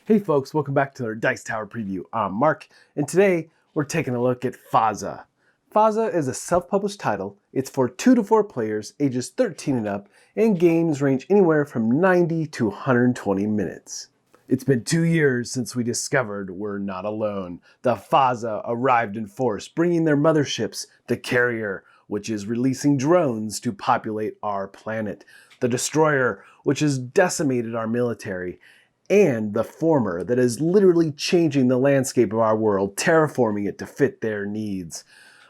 Hey folks, welcome back to our Dice Tower preview. I'm Mark, and today we're taking a look at Fahza. Fahza is a self-published title. It's for 2 to 4 players, ages 13 and up, and games range anywhere from 90 to 120 minutes. It's been 2 years since we discovered we're not alone. The Fahza arrived in force, bringing their motherships, the Carrier, which is releasing drones to populate our planet, the Destroyer, which has decimated our military, and the Former, that is literally changing the landscape of our world, terraforming it to fit their needs.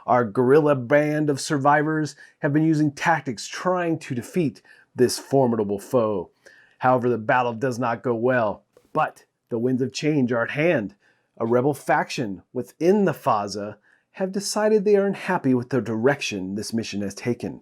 Our guerrilla band of survivors have been using tactics trying to defeat this formidable foe. However, the battle does not go well, but the winds of change are at hand. A rebel faction within the Fahza have decided they are unhappy with the direction this mission has taken,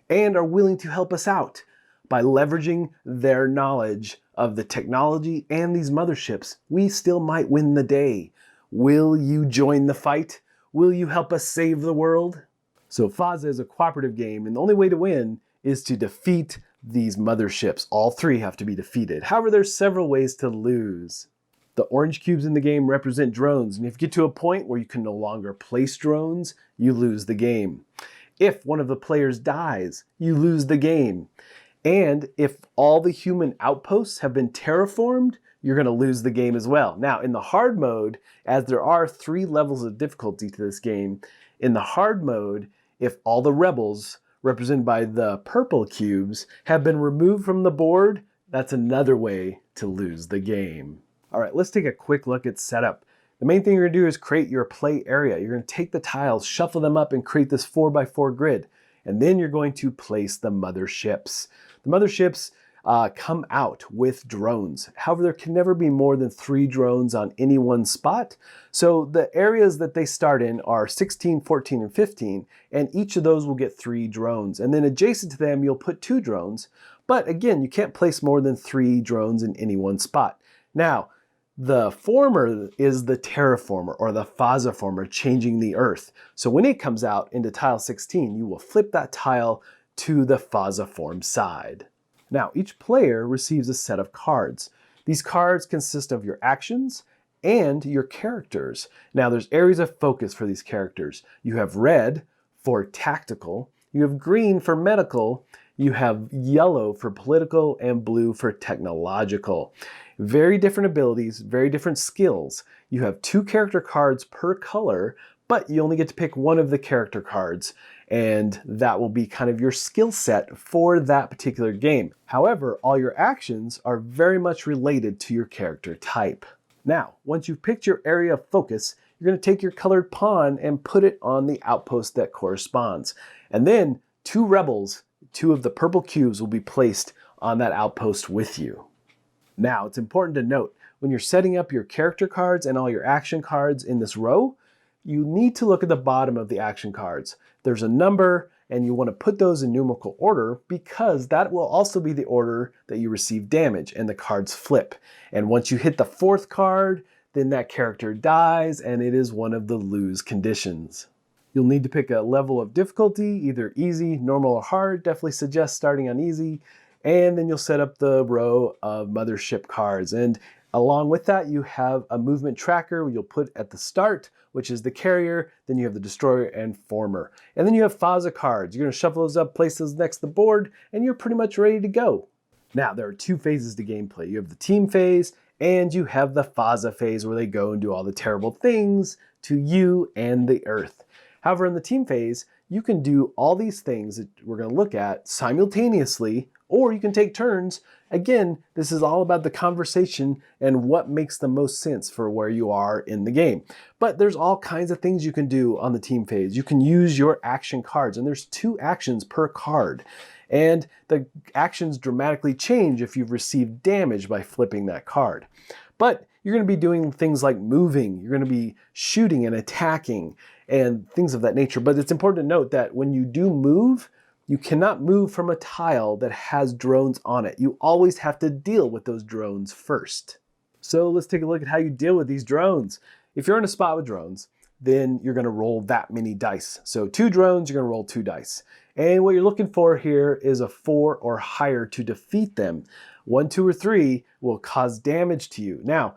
and are willing to help us out by leveraging their knowledge of the technology and these motherships. We still might win the day. Will you join the fight? Will you help us save the world? So Fahza is a cooperative game, and the only way to win is to defeat these motherships. All 3 have to be defeated. However, there's several ways to lose. The orange cubes in the game represent drones, and if you get to a point where you can no longer place drones, you lose the game. If one of the players dies, you lose the game. And if all the human outposts have been terraformed, you're going to lose the game as well. Now, in the hard mode, as there are 3 levels of difficulty to this game, in the hard mode, if all the rebels, represented by the purple cubes, have been removed from the board, that's another way to lose the game. All right, let's take a quick look at setup. The main thing you're going to do is create your play area. You're going to take the tiles, shuffle them up, and create this 4x4 grid. And then you're going to place the motherships. The motherships come out with drones. However, there can never be more than 3 drones on any one spot. So the areas that they start in are 16, 14, and 15, and each of those will get 3 drones. And then adjacent to them, you'll put 2 drones. But again, you can't place more than 3 drones in any one spot. Now, the former is the terraformer, or the Fahza former, changing the Earth. So when it comes out into tile 16, you will flip that tile to the Fahza form side. Now, each player receives a set of cards. These cards consist of your actions and your characters. Now, there's areas of focus for these characters. You have red for tactical, you have green for medical, you have yellow for political, and blue for technological. Very different abilities, very different skills. You have 2 character cards per color, but you only get to pick one of the character cards, and that will be kind of your skill set for that particular game. However, all your actions are very much related to your character type. Now, once you've picked your area of focus, you're going to take your colored pawn and put it on the outpost that corresponds. And then 2 rebels, 2 of the purple cubes, will be placed on that outpost with you. Now, it's important to note, when you're setting up your character cards and all your action cards in this row, you need to look at the bottom of the action cards. There's a number, and you want to put those in numerical order because that will also be the order that you receive damage and the cards flip. And once you hit the 4th card, then that character dies, and it is one of the lose conditions. You'll need to pick a level of difficulty, either easy, normal, or hard. Definitely suggest starting on easy. And then you'll set up the row of mothership cards. And along with that, you have a movement tracker you'll put at the start, which is the Carrier. Then you have the Destroyer and Former. And then you have Fahza cards. You're going to shuffle those up, place those next to the board, and you're pretty much ready to go. Now, there are 2 phases to gameplay. You have the team phase, and you have the Fahza phase, where they go and do all the terrible things to you and the Earth. However, in the team phase, you can do all these things that we're going to look at simultaneously, or you can take turns. Again, this is all about the conversation and what makes the most sense for where you are in the game. But there's all kinds of things you can do on the team phase. You can use your action cards, and there's 2 actions per card. And the actions dramatically change if you've received damage by flipping that card. But you're going to be doing things like moving, you're going to be shooting and attacking, and things of that nature. But it's important to note that when you do move, you cannot move from a tile that has drones on it. You always have to deal with those drones first. So let's take a look at how you deal with these drones. If you're in a spot with drones, then you're going to roll that many dice. So 2 drones, you're going to roll 2 dice. And what you're looking for here is a 4 or higher to defeat them. 1, 2, or 3 will cause damage to you. Now,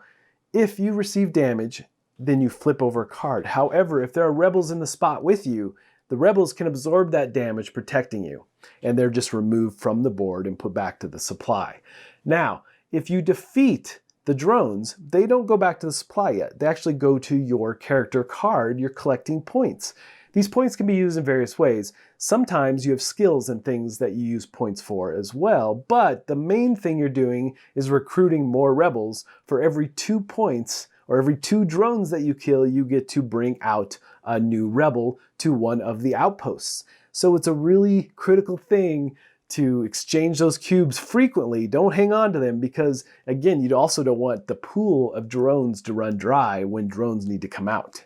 If you receive damage, then you flip over a card. However, if there are rebels in the spot with you, the rebels can absorb that damage, protecting you, and they're just removed from the board and put back to the supply. Now, if you defeat the drones, they don't go back to the supply yet. They actually go to your character card. You're collecting points. These points can be used in various ways. Sometimes you have skills and things that you use points for as well, but the main thing you're doing is recruiting more rebels. For every 2 points, or every 2 drones that you kill, you get to bring out a new rebel to one of the outposts. So it's a really critical thing to exchange those cubes frequently. Don't hang on to them because, again, you also don't want the pool of drones to run dry when drones need to come out.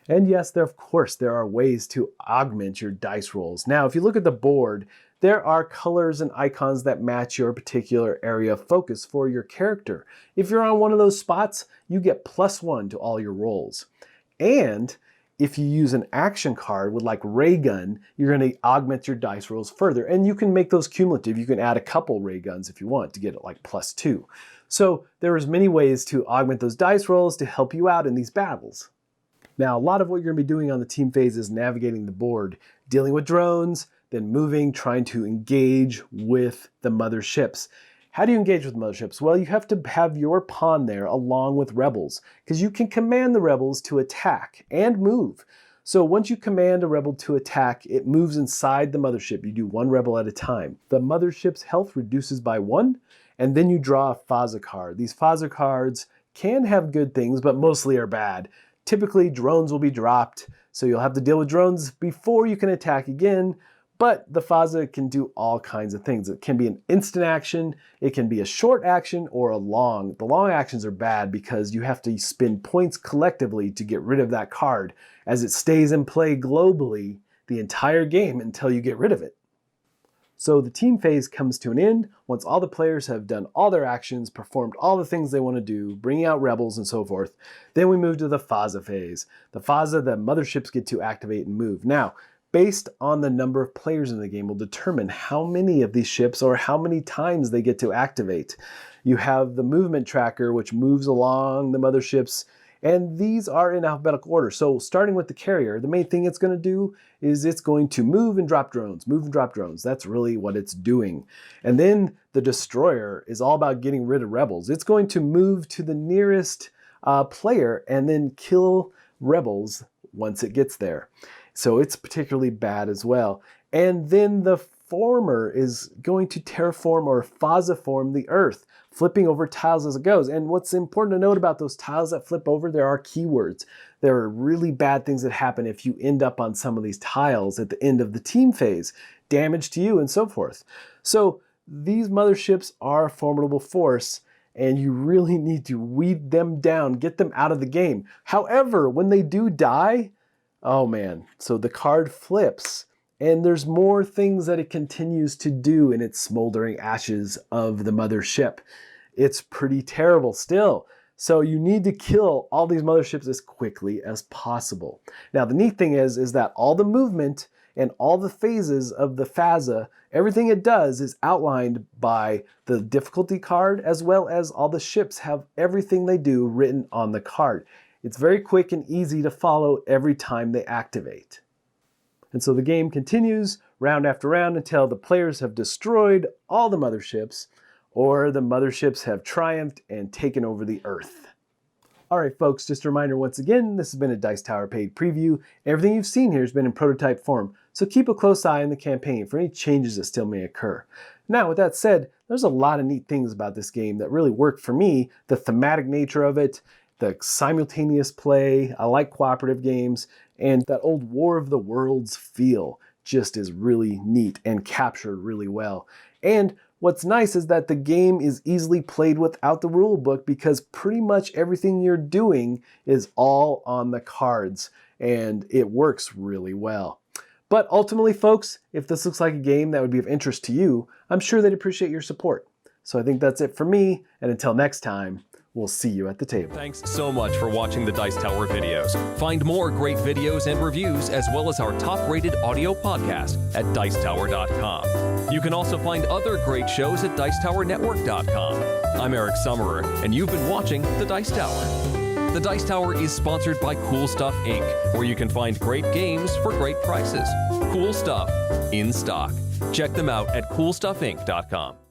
And yes, of course, there are ways to augment your dice rolls. Now, if you look at the board, there are colors and icons that match your particular area of focus for your character. If you're on one of those spots, you get +1 to all your rolls. And if you use an action card with like ray gun, you're going to augment your dice rolls further. And you can make those cumulative. You can add a couple ray guns if you want to get it like +2. So there's many ways to augment those dice rolls to help you out in these battles. Now, a lot of what you're going to be doing on the team phase is navigating the board, dealing with drones, then moving, trying to engage with the motherships. How do you engage with motherships? Well, you have to have your pawn there along with rebels, because you can command the rebels to attack and move. So once you command a rebel to attack, it moves inside the mothership. You do 1 rebel at a time. The mothership's health reduces by 1, and then you draw a Fahza card. These Fahza cards can have good things, but mostly are bad. Typically, drones will be dropped, so you'll have to deal with drones before you can attack again, but the Fahza can do all kinds of things. It can be an instant action, it can be a short action, or a long. The long actions are bad because you have to spend points collectively to get rid of that card, as it stays in play globally the entire game until you get rid of it. So the team phase comes to an end once all the players have done all their actions, performed all the things they want to do, bringing out rebels and so forth. Then we move to the Fahza phase. The Fahza, the motherships get to activate and move. Now, based on the number of players in the game will determine how many of these ships or how many times they get to activate. You have the movement tracker, which moves along the motherships, and these are in alphabetical order. So starting with the carrier, the main thing it's going to do is it's going to move and drop drones, move and drop drones. That's really what it's doing. And then the destroyer is all about getting rid of rebels. It's going to move to the nearest player and then kill rebels once it gets there. So it's particularly bad as well. And then the former is going to terraform or Fahza form the Earth, flipping over tiles as it goes. And what's important to note about those tiles that flip over, there are keywords. There are really bad things that happen if you end up on some of these tiles at the end of the team phase, damage to you and so forth. So these motherships are a formidable force, and you really need to weed them down, get them out of the game. However, when they do die, oh man, so the card flips, and there's more things that it continues to do in its smoldering ashes of the mothership. It's pretty terrible still. So you need to kill all these motherships as quickly as possible. Now the neat thing is that all the movement and all the phases of the Fahza, everything it does is outlined by the difficulty card, as well as all the ships have everything they do written on the card. It's very quick and easy to follow every time they activate. And so the game continues round after round until the players have destroyed all the motherships, or the motherships have triumphed and taken over the Earth. Alright folks, just a reminder once again, this has been a Dice Tower paid preview. Everything you've seen here has been in prototype form, so keep a close eye on the campaign for any changes that still may occur. Now with that said, there's a lot of neat things about this game that really work for me. The thematic nature of it, the simultaneous play, I like cooperative games, and that old War of the Worlds feel just is really neat and captured really well. And what's nice is that the game is easily played without the rule book, because pretty much everything you're doing is all on the cards, and it works really well. But ultimately, folks, if this looks like a game that would be of interest to you, I'm sure they'd appreciate your support. So I think that's it for me, and until next time, We'll see you at the table. Thanks so much for watching the Dice Tower videos. Find more great videos and reviews, as well as our top-rated audio podcast at Dicetower.com. You can also find other great shows at Dicetowernetwork.com. I'm Eric Summerer, and you've been watching The Dice Tower. The Dice Tower is sponsored by Cool Stuff Inc., where you can find great games for great prices. Cool stuff in stock. Check them out at CoolStuffInc.com.